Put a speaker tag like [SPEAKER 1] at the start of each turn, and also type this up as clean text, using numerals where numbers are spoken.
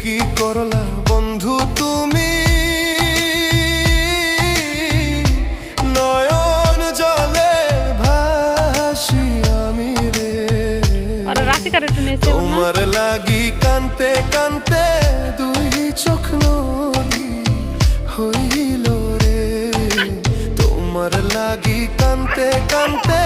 [SPEAKER 1] কি করলা বন্ধু তুমি, নয়ন জলে ভাসি আমি রে। তোমার লাগি কানতে কানতে দুই চোখ নদী হইল রে। তোমার লাগি কানতে কানতে